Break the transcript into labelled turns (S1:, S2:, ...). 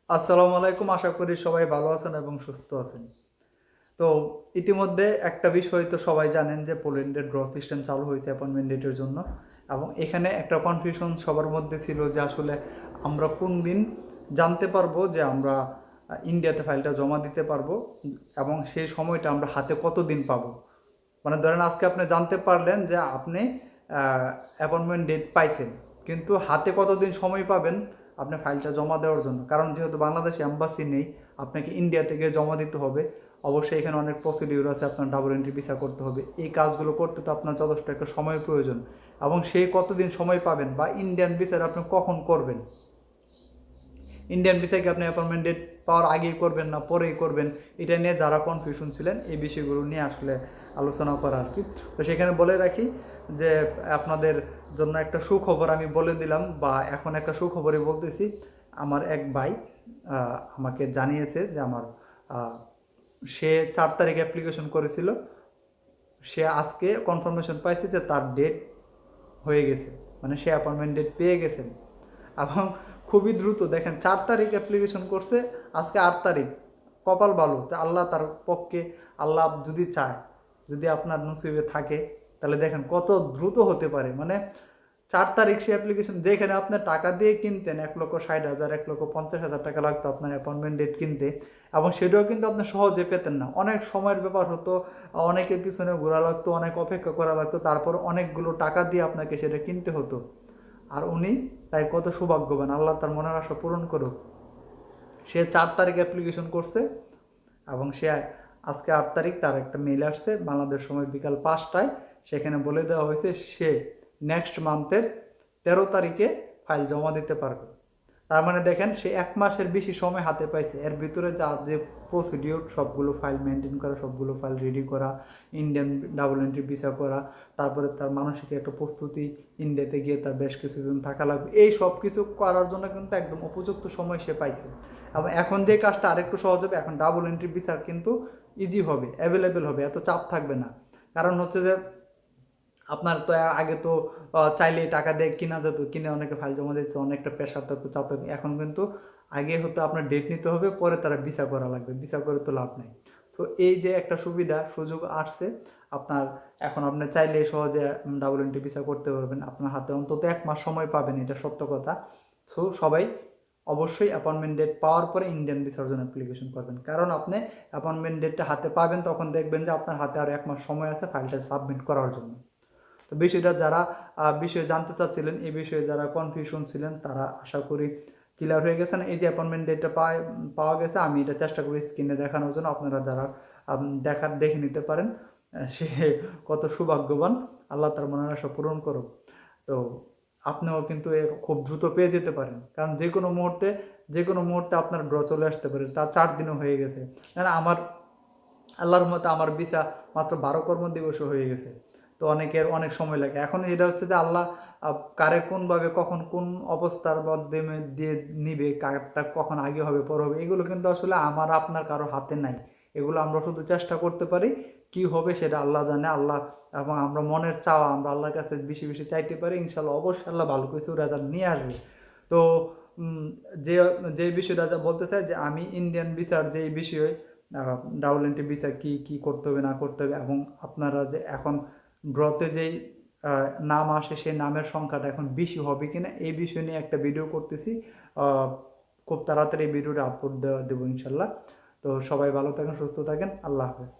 S1: আসসালামু আলাইকুম। আশা করি সবাই ভালো আছেন এবং সুস্থ আছেন। তো ইতিমধ্যে একটা বিষয় তো সবাই জানেন যে পোল্যান্ডের ড্র সিস্টেম চালু হয়েছে অ্যাপয়েন্টমেন্ট ডেটের জন্য। এবং এখানে একটা কনফিউশন সবার মধ্যে ছিল যে আসলে আমরা কোন দিন জানতে পারবো যে আমরা ইন্ডিয়াতে ফাইলটা জমা দিতে পারবো, এবং সেই সময়টা আমরা হাতে কতদিন পাবো। মানে ধরেন আজকে আপনি জানতে পারলেন যে আপনি অ্যাপয়েন্টমেন্ট ডেট পাইছেন, কিন্তু হাতে কতদিন সময় পাবেন আপনি ফাইলটা জমা দেওয়ার জন্য। কারণ যেহেতু বাংলাদেশে এম্বাসি নেই, আপনাকে ইন্ডিয়া থেকে জমা দিতে হবে। অবশ্যই এখানে অনেক প্রসিডিউর আছে, আপনার ডাবল এন্ট্রি ভিসা করতে হবে। এই কাজগুলো করতে তো আপনার যথেষ্ট একটা সময়ের প্রয়োজন, এবং সেই কতদিন সময় পাবেন বা ইন্ডিয়ান ভিসার আপনি কখন করবেন, ইন্ডিয়ান ভিসাকে আপনি অ্যাপয়েন্টমেন্ট ডেট পাওয়ার আগেই করবেন না পরেই করবেন, এটা নিয়ে যারা কনফিউশন ছিলেন এই বিষয়গুলো নিয়ে আসলে আলোচনা করা আর কি। তো সেখানে বলে রাখি যে আপনাদের জন্য একটা সুখবর আমি বলে দিলাম, বা এখন একটা সুখবরই বলতেছি। আমার এক ভাই আমাকে জানিয়েছে যে আমার সে 4 তারিখ অ্যাপ্লিকেশন করেছিল, সে আজকে কনফার্মেশন পাইছে যে তার ডেট হয়ে গেছে, মানে সে অ্যাপয়েন্টমেন্ট ডেট পেয়ে গেছেন। এবং খুবই দ্রুত, দেখেন 4 তারিখ অ্যাপ্লিকেশন করছে, আজকে 8 তারিখ। কপাল ভালো যে আল্লাহ তার পক্ষে, আল্লাহ যদি চায়, যদি আপনার নসিবে থাকে, তাহলে দেখেন কত দ্রুত হতে পারে। মানে 4 তারিখ সে অ্যাপ্লিকেশন, যেখানে আপনার টাকা দিয়ে কিনতেন 1,60,000 1,50,000 টাকা লাগতো আপনার অ্যাপয়েন্টমেন্ট ডেট কিনতে, এবং সেটাও কিন্তু আপনি সহজে পেতেন না, অনেক সময়ের ব্যাপার হতো, অনেকের পিছনে ঘোরা লাগতো, অনেক অপেক্ষা করা লাগতো, তারপর অনেকগুলো টাকা দিয়ে আপনাকে সেটা কিনতে হতো। আর উনি, তাই কত সৌভাগ্যবান, আল্লাহ তার মনের আশা পূরণ করুক। সে 4 তারিখ অ্যাপ্লিকেশন করছে, এবং সে আজকে 8 তারিখ, তার একটা মেইল আসছে বাংলাদেশ সময় বিকাল 5টায়। সেখানে বলে দেওয়া হয়েছে সে নেক্সট মান্থের 13 তারিখে ফাইল জমা দিতে পারবে। তার মানে দেখেন সে 1 মাসের বেশি সময় হাতে পাইছে। এর ভিতরে যা যে প্রসিডিউর, সবগুলো ফাইল মেনটেন করা, সবগুলো ফাইল রেডি করা, ইন্ডিয়ান ডাবল এন্ট্রি ভিসা করা, তারপরে তার মানসিক একটা প্রস্তুতি, ইন্ডিয়াতে গিয়ে তার বেশ কিছুদিন থাকা লাগবে, এই সব কিছু করার জন্য কিন্তু একদম উপযুক্ত সময় সে পাইছে। এবং এখন যে কাজটা আরেকটু সহজ হবে, এখন ডাবল এন্ট্রি ভিসা কিন্তু ইজি হবে, অ্যাভেলেবেল হবে, এত চাপ থাকবে না। কারণ হচ্ছে যে আপনার তো আগে তো চাইলেই টাকা দিয়ে কিনা যেত, কিনে অনেকে ফাইল জমা দিত, অনেকটা প্রেশার থাকতো, চাপ থাকতো। এখন কিন্তু আগে হতো আপনার ডেট নিতে হবে, পরে তারা ভিসা করা লাগবে, ভিসা করে তো লাভ নেই। সো এই যে একটা সুবিধা সুযোগ আসছে আপনার, এখন আপনি চাইলেই সহজে ডাবল এন্ট্রি ভিসা করতে পারবেন। আপনার হাতে অন্তত 1 মাস সময় পাবেন, এটা সত্য কথা। সো সবাই অবশ্যই অ্যাপয়েন্টমেন্ট ডেট পাওয়ার পরে ইন্ডিয়ান ভিসার জন্য অ্যাপ্লিকেশন করবেন, কারণ আপনি অ্যাপয়েন্টমেন্ট ডেটটা হাতে পাবেন, তখন দেখবেন যে আপনার হাতে আর 1 মাস সময় আছে ফাইলটা সাবমিট করার জন্য। তো বিষয়টা যারা বিষয়ে জানতে চাচ্ছিলেন, এই বিষয়ে যারা কনফিউশন ছিলেন, তারা আশা করি ক্লিয়ার হয়ে গেছেন। এই যে অ্যাপয়েন্টমেন্ট ডেটটা পাওয়া গেছে, আমি এটা চেষ্টা করি স্ক্রিনে দেখানোর জন্য, আপনারা যারা দেখে নিতে পারেন। সে কত সৌভাগ্যবান, আল্লাহ তার মনের আশা পূরণ করুক। তো আপনিও কিন্তু খুব দ্রুত পেয়ে যেতে পারেন, কারণ যে কোনো মুহূর্তে আপনার ড্র চলে আসতে পারে। তার 4 দিনও হয়ে গেছে। আমার আল্লাহর মতে আমার ভিসা মাত্র 12 কর্মদিবসও হয়ে গেছে। তো অনেকের অনেক সময় লাগে। এখন এটা হচ্ছে যে আল্লাহ কারে কোনভাবে কখন কোন অবস্থার মাধ্যমে দিয়ে নিবে, কারটা কখন আগে হবে পরে হবে, এগুলো কিন্তু আসলে আমার আপনার কারো হাতে নাই। এগুলো আমরা শুধু চেষ্টা করতে পারি, কি হবে সেটা আল্লাহ জানে। আল্লাহ, এবং আমরা মনের চাওয়া আমরা আল্লাহর কাছে বেশি বেশি চাইতে পারি, ইনশাল্লাহ অবশ্যই আল্লাহ ভালো কিছু রেজাল্ট নিয়ে আসবে। তো উম, যে যে বিষয়টা যা বলতে চাই, যে আমি ইন্ডিয়ান ভিসার যে বিষয়ে ডাবল এন্ট্রি ভিসা কি কি করতে হবে না করতে হবে, এবং আপনারা যে এখন ড্রতে যেই নাম আসে সেই নামের সংখ্যাটা এখন বেশি হবে কিনা, এই বিষয় নিয়ে একটা ভিডিও করতেছি। আহ, খুব তাড়াতাড়ি এই ভিডিওটা আপলোড দেবো ইনশাল্লাহ। তো সবাই ভালো থাকেন, সুস্থ থাকেন, আল্লাহ হাফেজ।